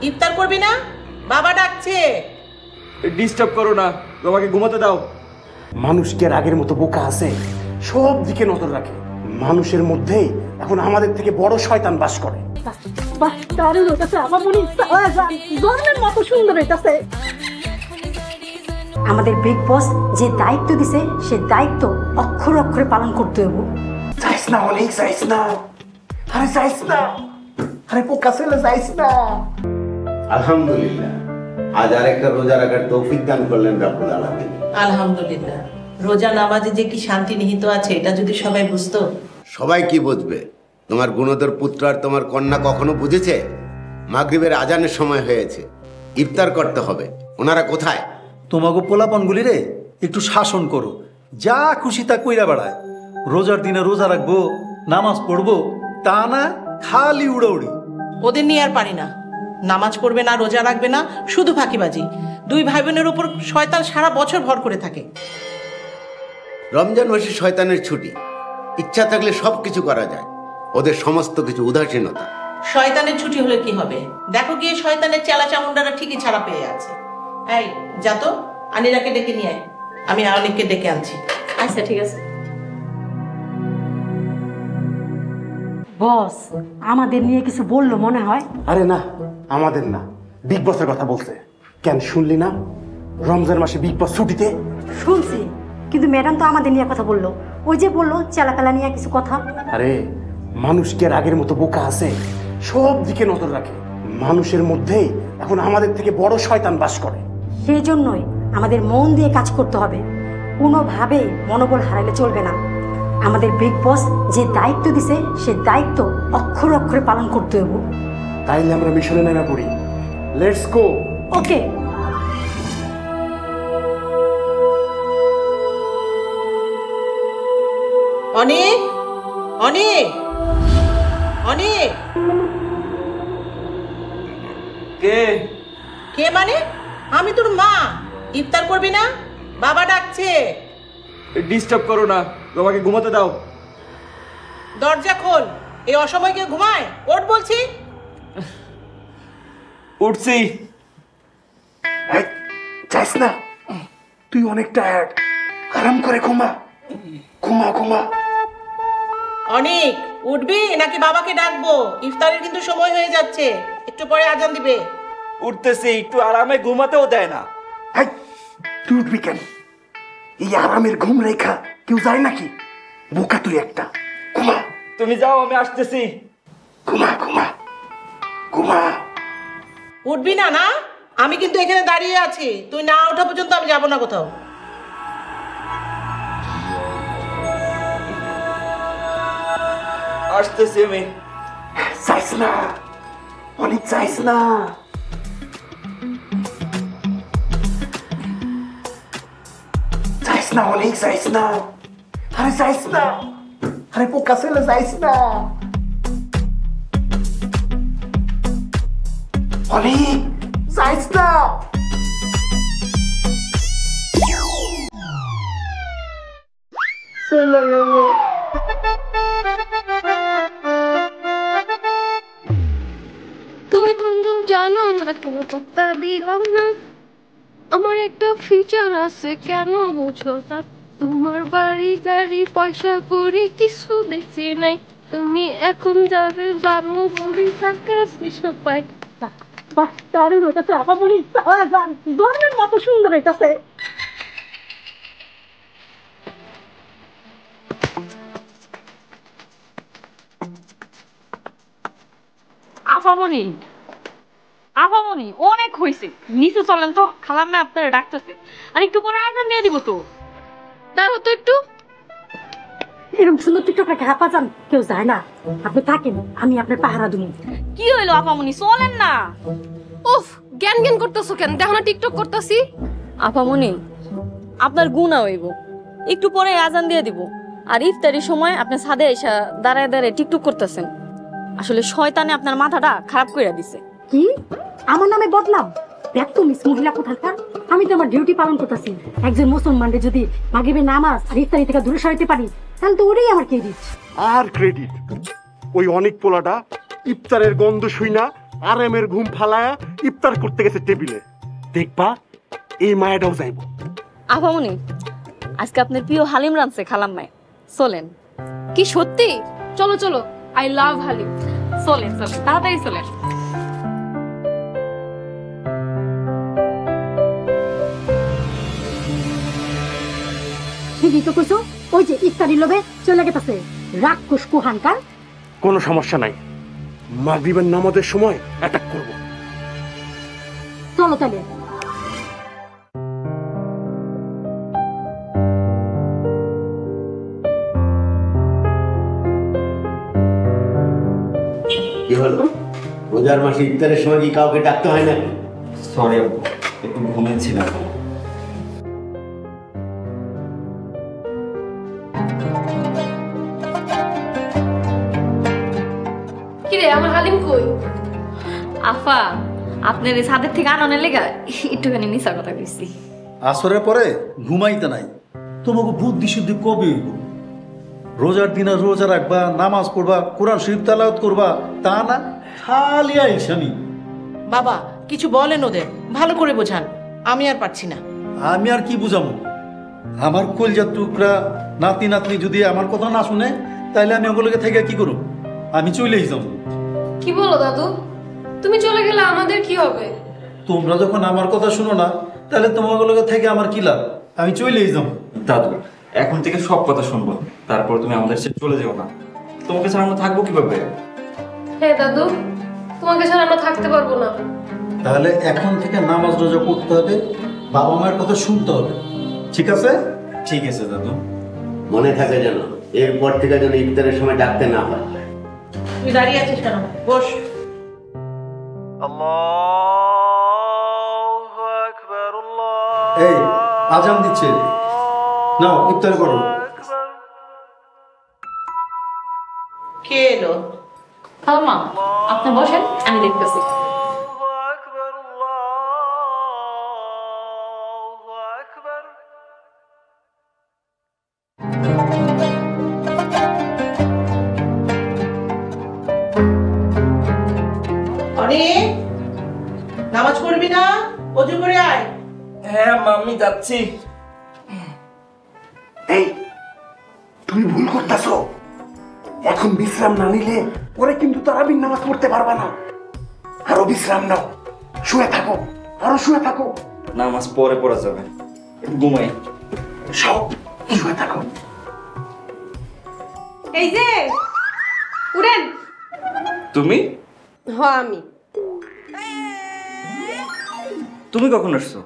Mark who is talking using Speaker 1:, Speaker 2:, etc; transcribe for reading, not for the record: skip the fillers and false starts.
Speaker 1: ইফতার করবি না? বাবা ডাকছে।
Speaker 2: ডিস্টার্ব করো না, বাবাকে ঘুমাতে দাও।
Speaker 3: মানুষ কি আর আগের মতো বোকা আছে? সব দিকে নজর রাখে। মানুষের মধ্যেই এখন আমাদের থেকে বড় শয়তান বাস করে।
Speaker 4: আমাদের বিগ বস যে দায়িত্ব দিছে সে দায়িত্ব অক্ষরে অক্ষরে পালন করতে হবে।
Speaker 3: যাইস না অনেক, যাইস না। আরে যাইস না, আরে বোকা ছেলে যাইস না।
Speaker 5: আলহামদুলিল্লাহ, আজ আরেকটা রোজা রাখার তৌফিক দান করলেন রব্বুল আলামিন।
Speaker 1: আলহামদুলিল্লাহ। রোজা নামাজে যে কি শান্তি নিহিত আছে এটা যদি সবাই বুঝতো।
Speaker 5: সবাই কি বুঝবে? তোমার গুণধর পুত্র আর তোমার কন্যা কখনো বুঝেছে? মাগরিবের আজানের সময় হয়েছে, ইফতার করতে হবে। ওনারা কোথায়?
Speaker 6: তোমাকে পোলাপনগুলি রে একটু শাসন করো, যা খুশি তা কইরা বেড়ায়। রোজার দিনে রোজা রাখবো, নামাজ পড়বো, তা না খালি উড়াউড়ি।
Speaker 1: ওদের নিয়ে আর পারি না। নামাজ পড়বে না, রোজা রাখবে না, শুধু ফাঁকিবাজি। দুই ভাই বোনের উপর শয়তান সারা বছর ভর করে থাকে।
Speaker 5: রমজান মাসে শয়তানের ছুটি, ইচ্ছা থাকলে সবকিছু করা যায়। ওদের সমস্ত কিছু উদাসীনতা।
Speaker 1: শয়তানের ছুটি হলে কি হবে? দেখো গিয়ে শয়তানের চেলা চামুন্ডারা ঠিকই ছাড়া পেয়ে আছে। এই যা তো, আনিরাকে ডেকে নিয়ে আয়। আমি আনিককে ডেকে আনছি।
Speaker 4: আচ্ছা ঠিক আছে। বস আমাদের নিয়ে কিছু বললো মনে হয়।
Speaker 3: আরে না, আমাদের না, বিগ বসের কথা বলছে। কেন শুনলি না? রমজান মাসে বিগ বস ছুটিতে।
Speaker 4: শুনছি, কিন্তু ম্যাডাম তো আমাদের নিয়ে কথা বললো। ওই যে বললো চেলাপেলা নিয়ে কিছু কথা।
Speaker 3: আরে মানুষ কি আর আগের মতো বোকা আছে? সব দিকে নজর রাখে। মানুষের মধ্যেই এখন আমাদের থেকে বড় শয়তান বাস করে।
Speaker 4: সেই জন্যই আমাদের মন দিয়ে কাজ করতে হবে। কোনোভাবে মনোবল হারাইলে চলবে না। আমাদের বিগ বস যে দায়িত্ব দিছে সে দায়িত্ব অক্ষরে অক্ষরে পালন করতে হবে।
Speaker 3: তাইলে আমরা মিশনে নেমে পড়ি। Let's go.
Speaker 4: ওকে।
Speaker 1: অনেক অনেক অনেক।
Speaker 2: কে?
Speaker 1: কে মানে? আমি তোর মা। ইফতার করবি না? বাবা ডাকছে।
Speaker 2: ডিস্টার্ব করো না, বাবাকে ঘুমাতে দাও।
Speaker 1: দরজা খোল। এই অসময় কে ঘুমায়? ওঠ বলছি।
Speaker 2: উঠছি।
Speaker 3: যাইস না, তুই অনেক টায়ার্ড। আরাম করে ঘুমা, ঘুমা ঘুমা।
Speaker 1: অনেক উঠবি নাকি বাবাকে ডাকবো? ইফতারের কিন্তু সময় হয়ে যাচ্ছে, একটু পরে আজান দিবে।
Speaker 2: উঠতেছি, একটু আরামে ঘুমাতেও দেয় না।
Speaker 3: তুই উঠবি কেন? এই আরামের ঘুম রেখা কেউ যায় নাকি? বোকা তুই একটা। ঘুমা।
Speaker 2: তুমি যাও, আমি আসতেছি।
Speaker 3: ঘুমা ঘুমা ঘুমা।
Speaker 1: উঠবি না? না, আমি কিন্তু এখানে দাঁড়িয়ে আছি। তুই না ওঠা পর্যন্ত আমি যাবো না কোথাও।
Speaker 2: আসতেছি আমি।
Speaker 3: যাইস না অনেক, যাইস না। যাইস না অনেক, যাইস না। আরে যাইস না, আরে বোকা ছেলে যাইস না। অনেক যাইস না।
Speaker 7: তুমি বন্ধু জানো না, তুমি কথা দিলাম না। আমার একটা ফিচার আছে, কেন বুঝো না? তোমার বাড়ি গাড়ি পয়সা করি কিছু দেখছি নাই। তুমি এখন যাবে জানো বলি টাকা কিছু পাই।
Speaker 4: বাহ, দারুণ হইতাছে। আবার বলি ধর্মের মতো সুন্দর হইতাছে।
Speaker 8: আপামনি, আপামনি অনেক হয়েছে, নিচে চলেন তো। খালাম না আপনারা ডাকতেছে, আর একটু পরে আজান দিয়ে দিব তো।
Speaker 7: দাঁড়ো তো একটু।
Speaker 4: এরকম সুন্দর টিকটক রেখে হাঁপা যান, কেউ যায় না। আপনি থাকেন, আমি আপনার পাহারা দুনি।
Speaker 8: কি হইলো আপামনি, চলেন না।
Speaker 7: উফ, জ্ঞান জ্ঞান করতেছো কেন? দেখো না টিকটক করতেছি।
Speaker 8: আপামনি আপনার গুনাহ হইব, একটু পরে আজান দিয়ে দিব। আর ইফতারির সময় আপনি ছাদে এসে দাঁড়ায় দাঁড়ায় টিকটক করতেছেন। আসলে শয়তানে আপনার মাথাটা খারাপ করে দিছে।
Speaker 4: কি আমার নামে বদলাম? দেখ তো মিস মহিলা কোথাকার। আমি তো আমার ডিউটি পালন করতেছি। একজন মুসলমানদের যদি মাগরিবের নামাজ আর ইফতারি থেকে দূরে সরাইতে পারি, তাহলে তো ওটাই আমার ক্রেডিট।
Speaker 3: আর ক্রেডিট? ওই অনেক পোলাটা ইফতারের গন্ধ শুই না আরামের ঘুম ফালায়া ইফতার করতে গেছে টেবিলে। দেখবা এই মায়াটাও যাইব।
Speaker 8: আপামনি, আজকে আপনার প্রিয় হালিম রাঁধছে খালাম মায়, চলেন।
Speaker 7: কি সত্যি? চলো চলো, আই লাভ হালিম।
Speaker 8: চলেন চলেন, তাড়াতাড়ি চলেন।
Speaker 4: ঠিকই তো কইছো, ওই যে ইফতারি লোভে চলে গেছে রাক্ষস কুহানকার।
Speaker 3: কোনো সমস্যা নাই, মাগরিবের নামাজের সময় অ্যাটাক করব।
Speaker 4: চলো তাহলে।
Speaker 5: কি হলো? রোজার মাসে ইফতারের সময় কি কাউকে ডাকতে হয় নাকি?
Speaker 2: সরি আব্বু, একটু ঘুমিয়েছিলাম।
Speaker 7: কিরে আমার হালিম কই?
Speaker 8: আফা, আপনার এই ছাদের থেকে আনানোর লেগা একটুখানি মিশা কথা কইছি।
Speaker 6: আসরের পরে ঘুমাইতে নাই, তোমাকে বুদ্ধি শুদ্ধি কবে হইব? রোজার দিনে রোজা রাখবা, নামাজ পড়বা, কোরআন শরীফ তেলাওয়াত করবা, তা না খালি আইসামি।
Speaker 1: বাবা কিছু বলেন ওদের, ভালো করে বোঝান, আমি আর পারছি না।
Speaker 6: আমি আর কি বুঝাবো? আমার কলজার টুকরা নাতি নাতনি যদি আমার কথা না শুনে, তাইলে আমি ওগুলোকে থেকে কি করব? আমি চলেই যাবো।
Speaker 7: কি বলো দাদু? তুমি চলে গেলে আমাদের কি হবে?
Speaker 6: তোমরা যখন আমার কথা শুনো না, তাহলে তোমাগুলোকে থেকে আমার কি লাভ? আমি চলেই যাবো।
Speaker 2: দাদু, এখন থেকে সব কথা শুনবো, তারপর তুমি আমাদের সাথে চলে যেও না। তোমাকে ছাড়া আমরা থাকবো কিভাবে?
Speaker 7: হ্যাঁ দাদু, তোমাকে ছাড়া আমরা থাকতে পারবো না।
Speaker 6: তাহলে এখন থেকে নামাজ রোজা করতে হবে, বাবা মায়ের কথা শুনতে হবে, ঠিক আছে?
Speaker 2: ঠিক আছে দাদু।
Speaker 5: মনে থাকে যেন এরপর থেকে যেন ইফতারের সময় ডাকতে না হয়।
Speaker 1: তুই দাঁড়িয়ে আছিস কেন? বস।
Speaker 6: এই আজান দিচ্ছে, নাও ইফতার করো।
Speaker 1: কে এলো?
Speaker 8: খালাম্মা, আপনি বসেন, আমি দেখতেছি।
Speaker 1: অরে নামাজ পড়বি না? অজু করে আয়।
Speaker 2: হ্যাঁ মাম্মি, যাচ্ছি।
Speaker 3: এই তুমি ভুল করতেছো, এখন বিশ্রাম না নিলে পরে কিন্তু তারাবির নামাজ পড়তে পারবা না। আরো বিশ্রাম নাও, শুয়ে থাকো, আরো শুয়ে থাকো।
Speaker 2: নামাজ পরে পড়া যাবে, একটু ঘুমাই।
Speaker 3: সব শুয়ে থাকো।
Speaker 7: এই যে উড়েন।
Speaker 2: তুমি
Speaker 7: হ্যাঁ আমি।
Speaker 2: তুমি কখন আসছো?